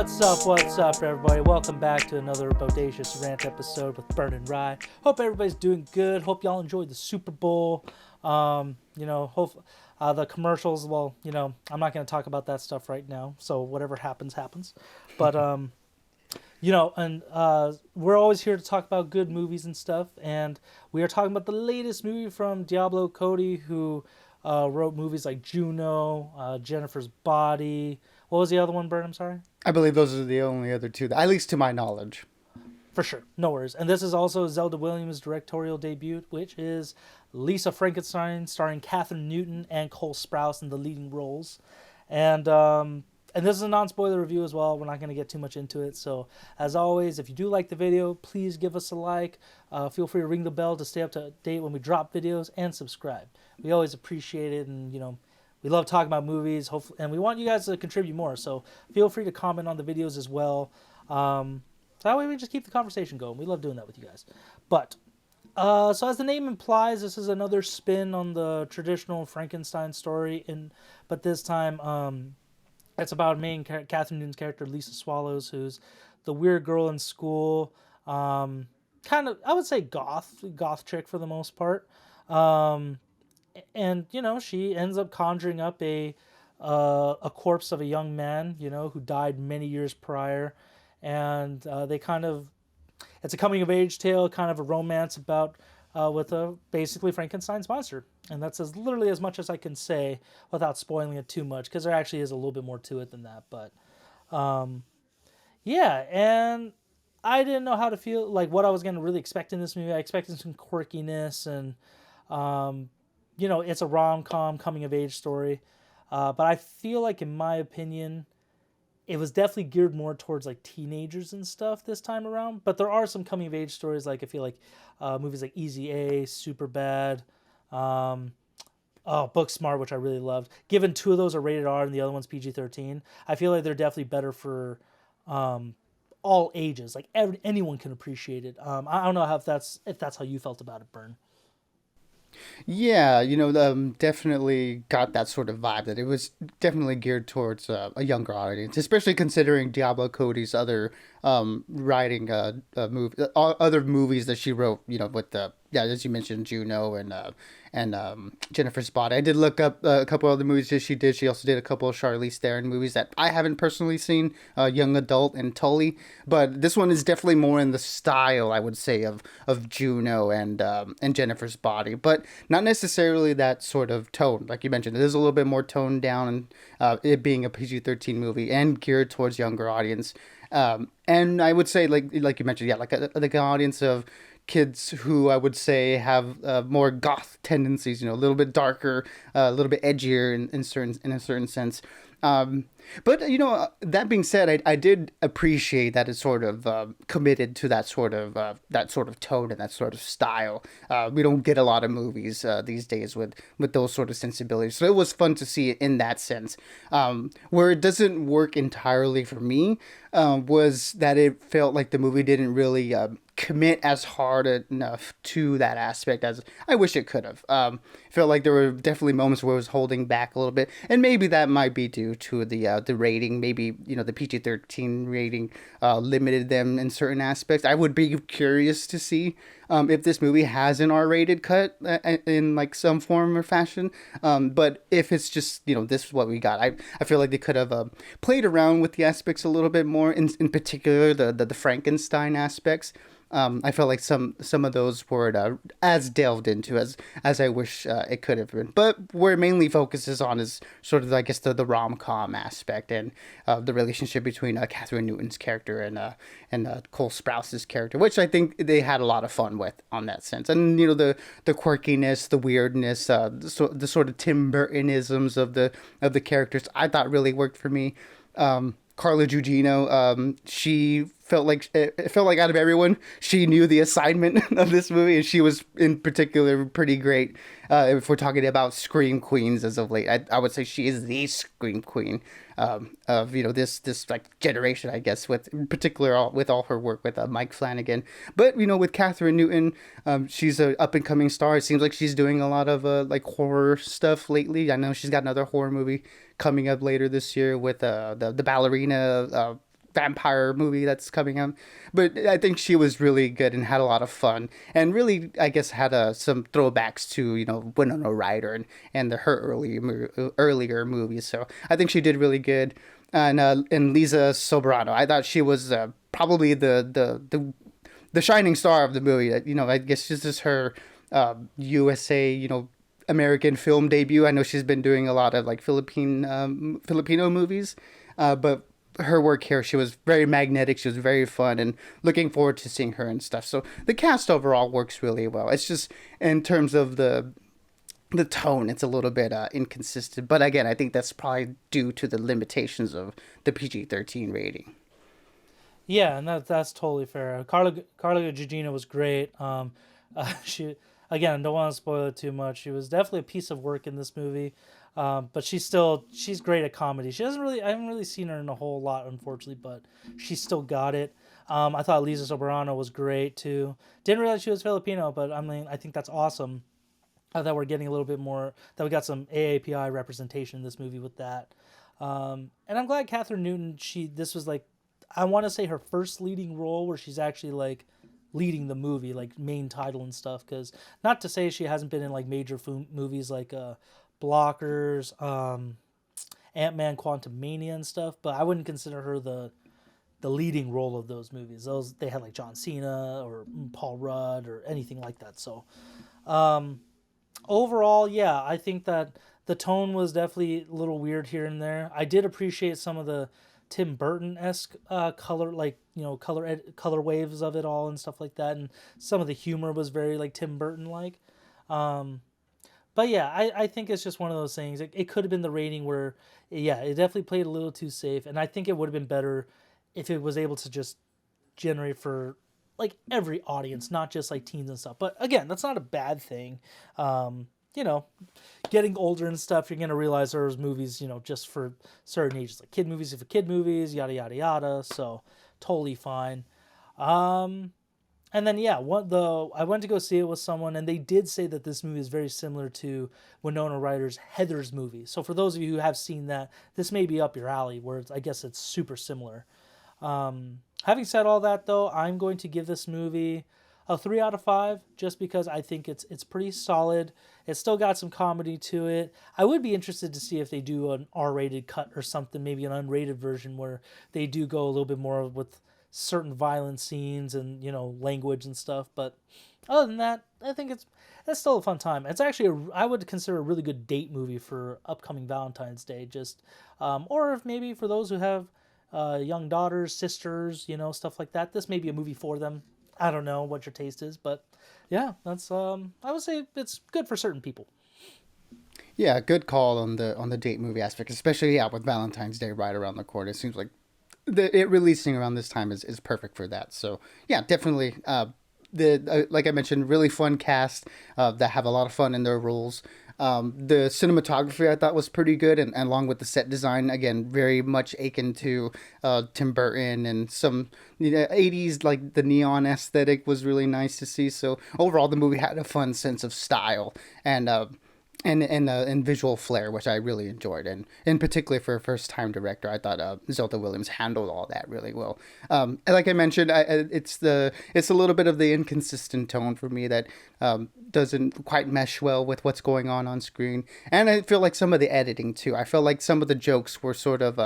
What's up, everybody? Welcome back to another Bodacious Rant episode with Burn and Rye. Hope everybody's doing good. Hope y'all enjoyed the Super Bowl. Hope the commercials. Well, I'm not going to talk about that stuff right now. So whatever happens, happens. But we're always here to talk about good movies and stuff. And we are talking about the latest movie from Diablo Cody, who wrote movies like Juno, Jennifer's Body. What was the other one, Bert? I'm sorry? I believe those are the only other two, at least to my knowledge. For sure. No worries. And this is also Zelda Williams' directorial debut, which is Lisa Frankenstein, starring Catherine Newton and Cole Sprouse in the leading roles. And this is a non-spoiler review as well. We're not going to get too much into it. So, as always, if you do like the video, please give us a like. Feel free to ring the bell to stay up to date when we drop videos, and subscribe. We always appreciate it, and, we love talking about movies, hopefully, and we want you guys to contribute more. So feel free to comment on the videos as well. So that way we just keep the conversation going. We love doing that with you guys. But so as the name implies, this is another spin on the traditional Frankenstein story, but this time it's about Catherine Newton's character Lisa Swallows, who's the weird girl in school. Kind of, I would say goth chick for the most part. And she ends up conjuring up a corpse of a young man, who died many years prior, and it's a coming of age tale, kind of a romance about with basically Frankenstein's monster, and that's literally as much as I can say without spoiling it too much, because there actually is a little bit more to it than that. But and I didn't know how to feel, like what I was going to really expect in this movie. I expected some quirkiness and it's a rom-com coming-of-age story. But I feel like, in my opinion, it was definitely geared more towards, like, teenagers and stuff this time around. But there are some coming-of-age stories, like, I feel like movies like Easy A, Superbad, Booksmart, which I really loved. Given two of those are rated R and the other one's PG-13, I feel like they're definitely better for all ages. Like, anyone can appreciate it. I don't know if that's how you felt about it, Bern. Yeah, definitely got that sort of vibe that it was definitely geared towards a younger audience, especially considering Diablo Cody's other writing other movies that she wrote, with as you mentioned, Juno and Jennifer's Body. I did look up a couple other movies that she did. She also did a couple of Charlize Theron movies that I haven't personally seen, Young Adult and Tully. But this one is definitely more in the style, I would say, of Juno and Jennifer's Body, but not necessarily that sort of tone. Like you mentioned, it is a little bit more toned down, and it being a PG-13 movie and geared towards younger audience. And I would say, like you mentioned, like an audience of kids who I would say have more goth tendencies, a little bit darker, a little bit edgier in a certain sense. But that being said, I did appreciate that it sort of committed to that sort of tone and that sort of style. We don't get a lot of movies these days with those sort of sensibilities, so it was fun to see it in that sense. Where it doesn't work entirely for me was that it felt like the movie didn't really commit as hard enough to that aspect as I wish it could have. Felt like there were definitely moments where it was holding back a little bit, and maybe that might be due to the rating. Maybe the PG-13 rating limited them in certain aspects. I would be curious to see if this movie has an R-rated cut in like some form or fashion. But if it's just this is what we got, I feel like they could have played around with the aspects a little bit more. In particular, the Frankenstein aspects. I felt like some of those weren't as delved into as I wish it could have been. But where it mainly focuses on is sort of, I guess, the rom-com aspect and the relationship between Catherine Newton's character and Cole Sprouse's character, which I think they had a lot of fun with on that sense. And the quirkiness, the weirdness, the sort of Tim Burtonisms of the characters, I thought really worked for me. Carla Gugino, she felt like out of everyone, she knew the assignment of this movie, and she was in particular pretty great. If we're talking about scream queens as of late, I would say she is the scream queen of this like generation, I guess, with in particular with all her work with Mike Flanagan. But with Catherine Newton, she's an up and coming star. It seems like she's doing a lot of like horror stuff lately. I know she's got another horror movie coming up later this year with the ballerina vampire movie that's coming out. But I think she was really good and had a lot of fun, and really, I guess, had some throwbacks to Winona Ryder and her earlier movies. So I think she did really good. And Lisa Soberano, I thought she was probably the shining star of the movie. That I guess this is her USA American film debut. I know she's been doing a lot of like Filipino movies, but her work here, she was very magnetic. She was very fun, and looking forward to seeing her and stuff. So the cast overall works really well. It's just in terms of the tone, it's a little bit inconsistent. But again, I think that's probably due to the limitations of the PG-13 rating. Yeah, and that's totally fair. Carla Gugino was great. She again, don't want to spoil it too much. She was definitely a piece of work in this movie, but she's great at comedy. She doesn't really I haven't really seen her in a whole lot, unfortunately, but she still got it. I thought Lisa Soberano was great too. Didn't realize she was Filipino, but I mean I think that's awesome that we're getting a little bit more that we got some AAPI representation in this movie with that. And I'm glad Catherine Newton. This was like I want to say her first leading role where she's actually like leading the movie, like main title and stuff. Because not to say she hasn't been in like major movies like Blockers, Ant-Man, Quantumania and stuff, but I wouldn't consider her the leading role of those movies. Those they had like John Cena or Paul Rudd or anything like that. So overall, yeah, I think that the tone was definitely a little weird here and there. I did appreciate some of the Tim Burton esque color, like color waves of it all and stuff like that, and some of the humor was very like Tim Burton like. Um, but yeah, I think it's just one of those things. It could have been the rating where, yeah, it definitely played a little too safe, and I think it would have been better if it was able to just generate for like every audience, not just like teens and stuff. But again, that's not a bad thing. Um, you know, getting older and stuff, you're gonna realize there's movies, just for certain ages, like kid movies for kid movies, yada yada yada. So totally fine. Um, and then yeah, I went to go see it with someone, and they did say that this movie is very similar to Winona Ryder's Heather's movie. So for those of you who have seen that, this may be up your alley, where I guess it's super similar. Having said all that, though, I'm going to give this movie a 3 out of 5, just because I think it's pretty solid. It's still got some comedy to it. I would be interested to see if they do an R-rated cut or something, maybe an unrated version where they do go a little bit more with certain violent scenes and language and stuff. But other than that, I think it's still a fun time. It's actually I would consider a really good date movie for upcoming Valentine's Day. Just or if maybe for those who have young daughters, sisters, stuff like that. This may be a movie for them. I don't know what your taste is, but yeah, that's I would say it's good for certain people. Yeah, good call on the date movie aspect, especially with Valentine's Day right around the corner. It seems like it releasing around this time is perfect for that. So yeah, definitely. The like I mentioned, really fun cast that have a lot of fun in their roles. The cinematography I thought was pretty good, and along with the set design, again, very much akin to Tim Burton and some 80s, like the neon aesthetic was really nice to see. So overall, the movie had a fun sense of style and visual flair, which I really enjoyed, and in particular for a first time director, I thought Zelda Williams handled all that really well. And like I mentioned, it's a little bit of the inconsistent tone for me that doesn't quite mesh well with what's going on screen, and I feel like some of the editing too. I feel like some of the jokes were sort of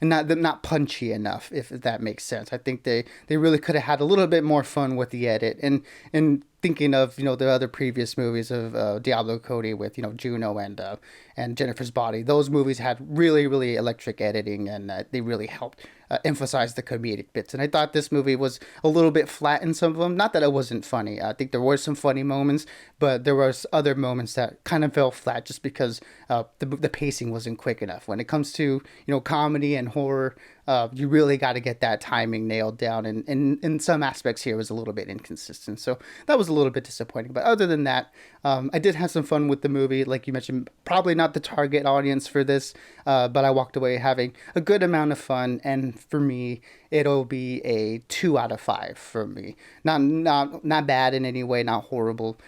not punchy enough, if that makes sense. I think they really could have had a little bit more fun with the edit, and thinking of the other previous movies of Diablo Cody with Juno and Jennifer's Body. Those movies had really really electric editing, and they really helped emphasize the comedic bits. And I thought this movie was a little bit flat in some of them. Not that it wasn't funny. I think there were some funny moments, but there was other moments that kind of fell flat just because the pacing wasn't quick enough. When it comes to comedy and horror, you really got to get that timing nailed down, and in some aspects here was a little bit inconsistent. So that was a little bit disappointing. But other than that, I did have some fun with the movie. Like you mentioned, probably not the target audience for this, but I walked away having a good amount of fun. And for me, it'll be a 2 out of 5 for me. Not bad in any way, not horrible.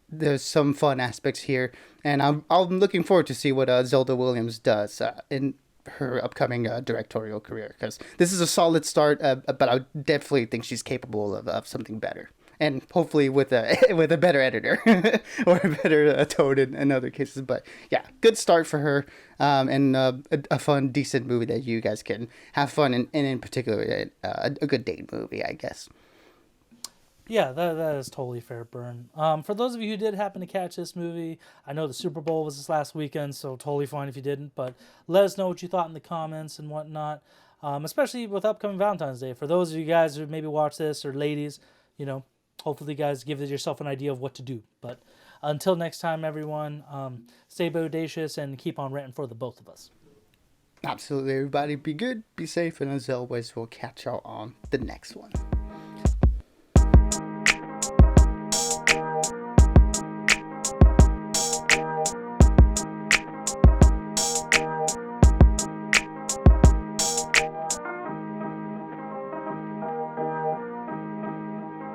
There's some fun aspects here, and I'm looking forward to see what Zelda Williams does. And her upcoming directorial career, because this is a solid start, but I definitely think she's capable of something better. And hopefully with a with a better editor or a better tone in other cases. But yeah, good start for her, and a fun, decent movie that you guys can have fun in, and in particular, a good date movie, I guess. Yeah, that is totally fair, Burn. For those of you who did happen to catch this movie, I know the Super Bowl was this last weekend, so totally fine if you didn't. But let us know what you thought in the comments and whatnot, especially with upcoming Valentine's Day. For those of you guys who maybe watch this, or ladies, you know, hopefully you guys give yourself an idea of what to do. But until next time, everyone, stay bodacious and keep on ranting for the both of us. Absolutely, everybody. Be good, be safe, and as always, we'll catch y'all on the next one.